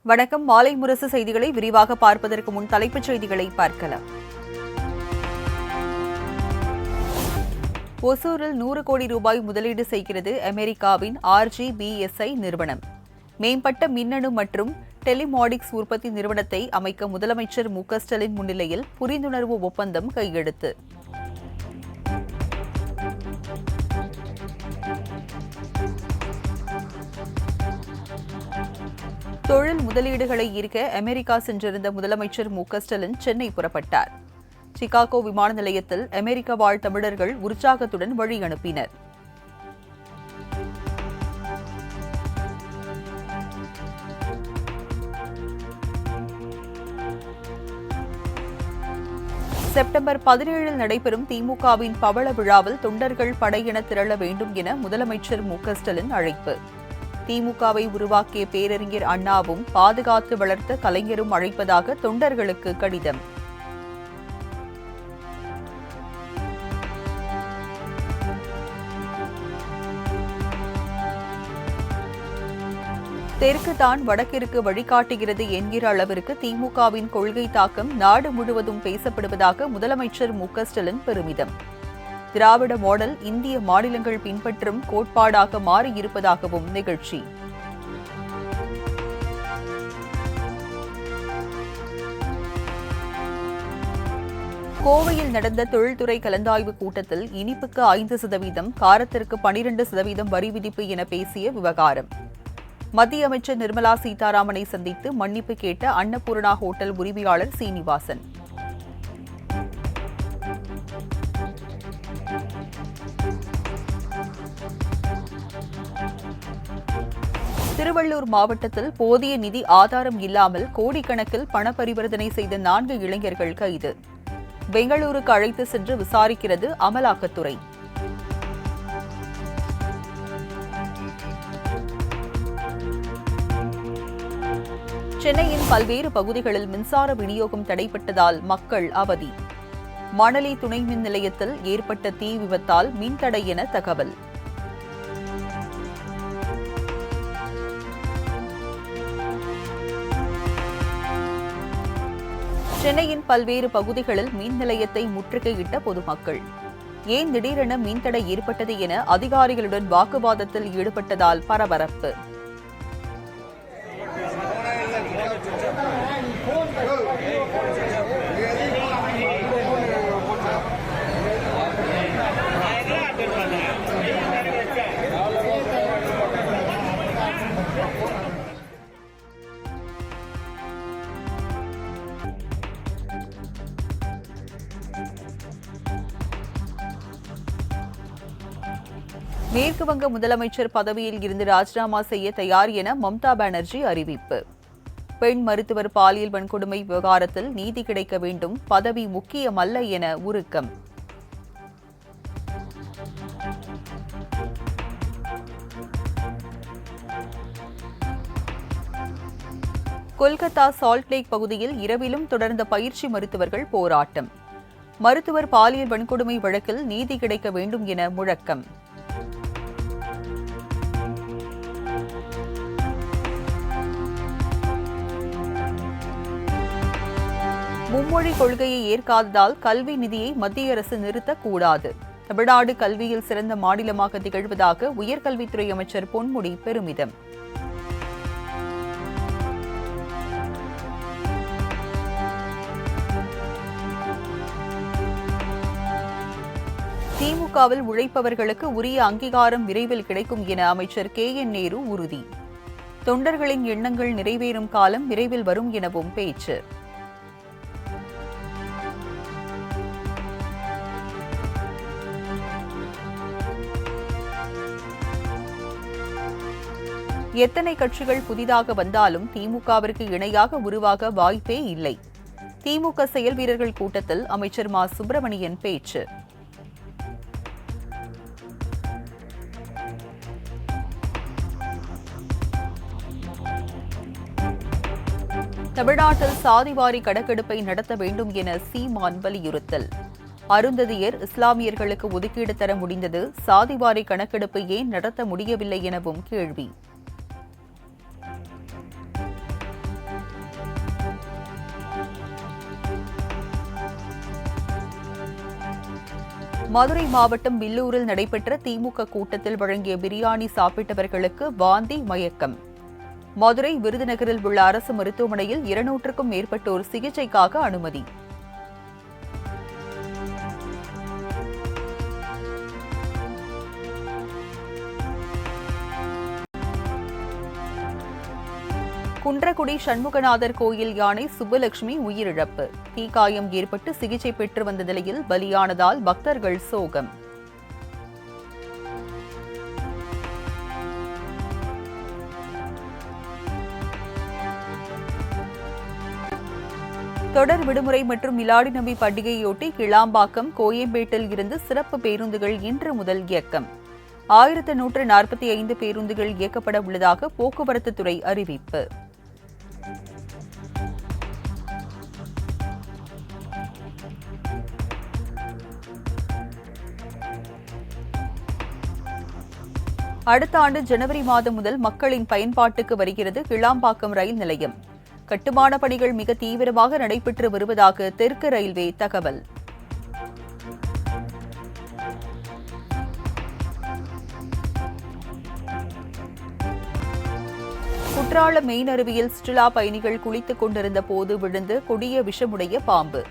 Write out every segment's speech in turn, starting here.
வணக்கம். மாலை முரசு செய்திகளை விரிவாக பார்ப்பதற்கு முன் தலைப்புச் செய்திகளை பார்க்கலாம். ஒசூரில் 100 கோடி ரூபாய் முதலீடு செய்கிறது அமெரிக்காவின் RGBSI நிறுவனம். மேம்பட்ட மின்னணு மற்றும் டெலிமாடிக்ஸ் உற்பத்தி நிறுவனத்தை அமைக்க முதலமைச்சர் மு.க. ஸ்டாலின் முன்னிலையில் புரிந்துணர்வு ஒப்பந்தம் கையெழுத்து. தொழில் முதலீடுகளை ஈர்க்க அமெரிக்கா சென்றிருந்த முதலமைச்சர் மு.க. ஸ்டாலின் சென்னை புறப்பட்டார். சிகாகோ விமான நிலையத்தில் அமெரிக்க வாழ் தமிழர்கள் உற்சாகத்துடன் வழி அனுப்பினர். செப்டம்பர் 17 நடைபெறும் திமுகவின் பவள விழாவில் தொண்டர்கள் படையென திரள வேண்டும் என முதலமைச்சர் மு.க. ஸ்டாலின் அழைப்பு. திமுகவை உருவாக்கிய பேரறிஞர் அண்ணாவும் பாதுகாத்து வளர்த்த கலைஞரும் அழைப்பதாக தொண்டர்களுக்கு கடிதம். தெற்கு தான் வடக்கிற்கு வழிகாட்டுகிறது என்கிற அளவிற்கு திமுகவின் கொள்கை தாக்கம் நாடு முழுவதும் பேசப்படுவதாக முதலமைச்சர் மு.க. ஸ்டாலின் பெருமிதம். திராவிட மாடல் இந்திய மாநிலங்கள் பின்பற்றும் கோட்பாடாக மாறியிருப்பதாகவும் நிகழ்ச்சி. கோவையில் நடந்த தொழில்துறை கலந்தாய்வு கூட்டத்தில் இனிப்புக்கு 5%, காரத்திற்கு 12% வரி விதிப்பு என பேசிய விவகாரம். மத்திய அமைச்சர் நிர்மலா சீதாராமனை சந்தித்து மன்னிப்பு கேட்ட அன்னபூர்ணா ஹோட்டல் உரிமையாளர் சீனிவாசன். திருவள்ளூர் மாவட்டத்தில் போதிய நிதி ஆதாரம் இல்லாமல் கோடிக்கணக்கில் பண பரிவர்த்தனை செய்த 4 இளைஞர்கள் கைது. பெங்களூருக்கு அழைத்து சென்று விசாரிக்கிறது அமலாக்கத்துறை. சென்னையின் பல்வேறு பகுதிகளில் மின்சார விநியோகம் தடைப்பட்டதால் மக்கள் அவதி. மணலி துணை மின் நிலையத்தில் ஏற்பட்ட தீ விபத்தால் மின்தடை என தகவல். சென்னையின் பல்வேறு பகுதிகளில் மின் நிலையத்தை முற்றுகையிட்ட பொதுமக்கள். ஏன் திடீரென மின்தடை ஏற்பட்டது என அதிகாரிகளுடன் வாக்குவாதத்தில் ஈடுபட்டதால் பரபரப்பு. மேற்குவங்க முதலமைச்சர் பதவியில் இருந்து ராஜினாமா செய்ய தயார் என மம்தா பானர்ஜி அறிவிப்பு. பெண் மருத்துவர் பாலியல் வன்கொடுமை விவகாரத்தில் நீதி கிடைக்க வேண்டும், பதவி முக்கியமல்ல என உருக்கம். கொல்கத்தா சால்ட்லேக் பகுதியில் இரவிலும் தொடர்ந்த பயிற்சி மருத்துவர்கள் போராட்டம். மருத்துவர் பாலியல் வன்கொடுமை வழக்கில் நீதி கிடைக்க வேண்டும் என முழக்கம். மும்மொழி கொள்கையை ஏற்காததால் கல்வி நிதியை மத்திய அரசு நிறுத்தக்கூடாது. தமிழ்நாடு கல்வியில் சிறந்த மாநிலமாக திகழ்வதாக உயர்கல்வித்துறை அமைச்சர் பொன்முடி பெருமிதம். திமுகவில் உழைப்பவர்களுக்கு உரிய அங்கீகாரம் விரைவில் கிடைக்கும் என அமைச்சர் KN நேரு உறுதி. தொண்டர்களின் எண்ணங்கள் நிறைவேறும் காலம் விரைவில் வரும் எனவும் பேச்சு. எத்தனை கட்சிகள் புதிதாக வந்தாலும் திமுகவிற்கு இணையாக உருவாக வாய்ப்பே இல்லை. திமுக செயல் வீரர்கள் கூட்டத்தில் அமைச்சர் மா. சுப்பிரமணியன் பேச்சு. தமிழ்நாட்டில் சாதிவாரி கணக்கெடுப்பை நடத்த வேண்டும் என சீமான் வலியுறுத்தல். அருந்ததியர் இஸ்லாமியர்களுக்கு ஒதுக்கீடு தர முடிந்தது, சாதிவாரி கணக்கெடுப்பை ஏன் நடத்த முடியவில்லை எனவும் கேள்வி. மதுரை மாவட்டம் வில்லூரில் நடைபெற்ற திமுக கூட்டத்தில் வழங்கிய பிரியாணி சாப்பிட்டவர்களுக்கு வாந்தி மயக்கம். மதுரை விருதுநகரில் உள்ள அரசு மருத்துவமனையில் 200க்கும் மேற்பட்டோர் சிகிச்சைக்காக அனுமதி. குன்றக்குடி சண்முகநாதர் கோயில் யானை சுப்புலட்சுமி உயிரிழப்பு. தீக்காயம் ஏற்பட்டு சிகிச்சை பெற்று வந்த நிலையில் பலியானதால் பக்தர்கள் சோகம். தொடர் விடுமுறை மற்றும் மிலாடி நபி பண்டிகையொட்டி கிளாம்பாக்கம், கோயம்பேட்டில் இருந்து சிறப்பு பேருந்துகள் இன்று முதல் இயக்கம். 1145 பேருந்துகள் இயக்கப்பட உள்ளதாக போக்குவரத்து துறை அறிவிப்பு. அடுத்த ஆண்டு ஜனவரி மாதம் முதல் மக்களின் பயன்பாட்டுக்கு வருகிறது கிளாம்பாக்கம் ரயில் நிலையம். கட்டுமான பணிகள் மிக தீவிரமாக நடைபெற்று வருவதாக தெற்கு ரயில்வே தகவல். குற்றாலம் மெயின் அருவியில் சுற்றுலா பயணிகள் குளித்துக் கொண்டிருந்த போது விழுந்து கொடிய விஷமுடைய பாம்பு.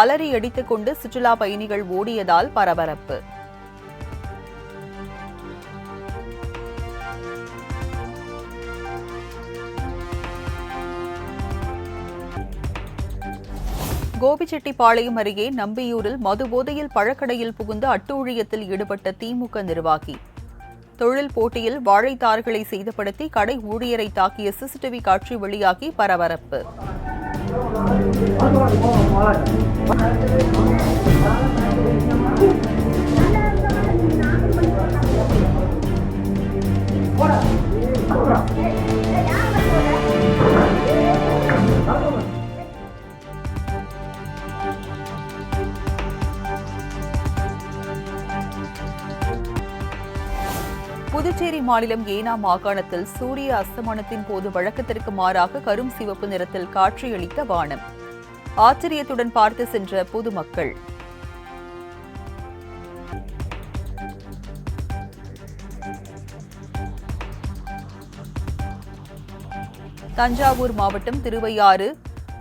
அலறி அடித்துக் கொண்டு சுற்றுலா பயணிகள் ஓடியதால் பரபரப்பு. கோபிச்செட்டிப்பாளையம் அருகே நம்பியூரில் மதுபோதையில் பழக்கடையில் புகுந்து அட்டூழியத்தில் ஈடுபட்ட திமுக நிர்வாகி. தொழில் போட்டியில் வாழைத்தார்களை சேதப்படுத்தி கடை ஊழியரை தாக்கிய சிசிடிவி காட்சி வெளியாகி பரபரப்பு. புதுச்சேரி மாநிலம் ஏனாம் மாகாணத்தில் சூரிய அஸ்தமனத்தின் போது வழக்கத்திற்கு மாறாக கரும் சிவப்பு நிறத்தில் காட்சியளித்த வானம். ஆச்சரியத்துடன் பார்த்து சென்ற பொதுமக்கள். தஞ்சாவூர் மாவட்டம் திருவையாறு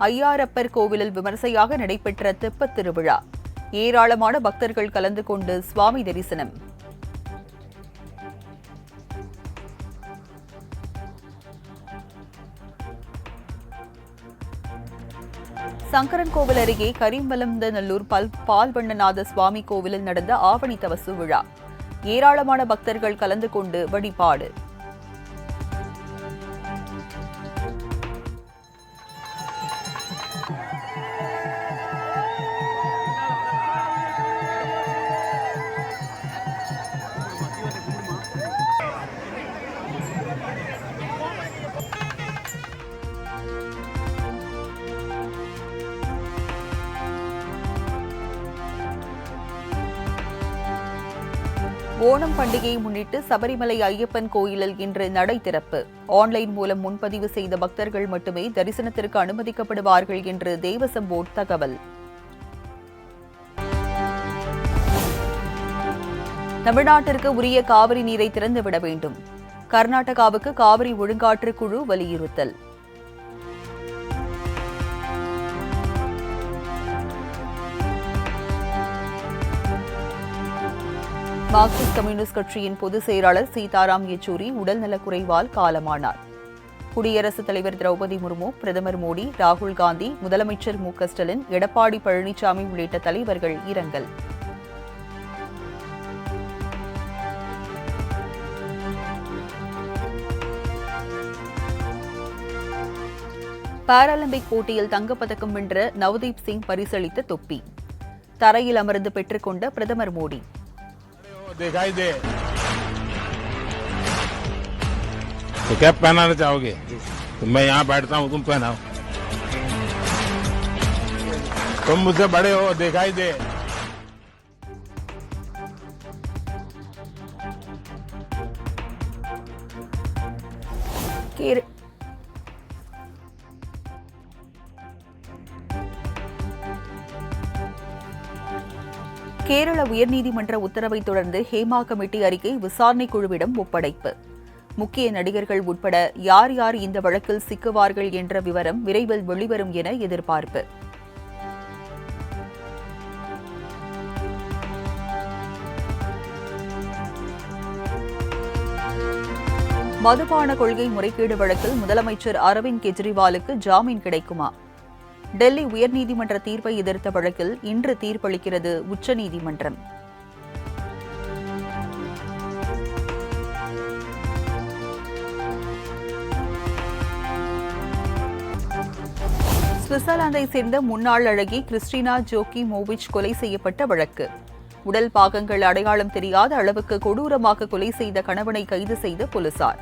ஐயாரப்பர் கோவிலில் விமர்சையாக நடைபெற்ற தெப்பத் திருவிழா. ஏராளமான பக்தர்கள் கலந்து கொண்டு சுவாமி தரிசனம். சங்கரன்கோவில் அருகே கரிம்பலந்தநல்லூர் பால்வண்ணநாத சுவாமி கோவிலில் நடந்த ஆவணி தவசு விழா. ஏராளமான பக்தர்கள் கலந்து கொண்டு வழிபாடு. ஓணம் பண்டிகையை முன்னிட்டு சபரிமலை ஐயப்பன் கோயிலில் இன்று நடை திறப்பு. ஆன்லைன் மூலம் முன்பதிவு செய்த பக்தர்கள் மட்டுமே தரிசனத்திற்கு அனுமதிக்கப்படுவார்கள் என்று தேவசம் போர்டு தகவல். தமிழ்நாட்டிற்கு உரிய காவிரி நீரை திறந்துவிட வேண்டும். கர்நாடகாவுக்கு காவிரி ஒழுங்காற்று குழு வலியுறுத்தல். மார்க்சிஸ்ட் கம்யூனிஸ்ட் கட்சியின் பொதுச் செயலாளர் சீதாராம் யெச்சூரி உடல்நலக்குறைவால் காலமானார். குடியரசுத் தலைவர் திரௌபதி முர்மு, பிரதமர் மோடி, ராகுல் காந்தி, முதலமைச்சர் மு.க.ஸ்டாலின், எடப்பாடி பழனிசாமி உள்ளிட்ட தலைவர்கள் இரங்கல். பாராலிம்பிக் போட்டியில் தங்கப்பதக்கம் வென்ற நவ்தீப் சிங் பரிசளித்த தொப்பி. தரையில் அமர்ந்து பெற்றுக் கொண்ட பிரதமர் மோடி. दिखाई दे तो क्या पहनाना चाहोगे? तो मैं यहाँ बैठता हूँ, तुम पहनाओ. तुम मुझसे बड़े हो, दिखाई दे. கேரள உயர்நீதிமன்ற உத்தரவை தொடர்ந்து ஹேமா கமிட்டி அறிக்கை விசாரணை குழுவிடம் ஒப்படைப்பு. முக்கிய நடிகர்கள் உட்பட யார் யார் இந்த வழக்கில் சிக்குவார்கள் என்ற விவரம் விரைவில் வெளிவரும் என எதிர்பார்ப்பு. மதுபான கொள்கை முறைகேடு வழக்கில் முதலமைச்சர் அரவிந்த் கெஜ்ரிவாலுக்கு ஜாமீன் கிடைக்குமா? டெல்லி உயர்நீதிமன்ற தீர்ப்பை எதிர்த்த வழக்கில் இன்று தீர்ப்பளிக்கிறது உச்சநீதிமன்றம். சுவிட்சர்லாந்தை சேர்ந்த முன்னாள் அழகி கிறிஸ்டினா ஜோக்கிமோவிச் கொலை செய்யப்பட்ட வழக்கு. உடல் பாகங்கள் அடையாளம் தெரியாத அளவுக்கு கொடூரமாக கொலை செய்த கணவனை கைது செய்த போலீசார்.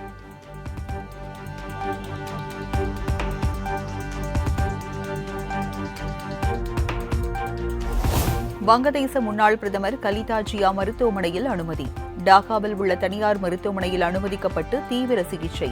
வங்கதேச முன்னாள் பிரதமர் கலிதா ஜியா மருத்துவமனையில் அனுமதி. டாக்காவில் உள்ள தனியார் மருத்துவமனையில் அனுமதிக்கப்பட்டு தீவிர சிகிச்சை.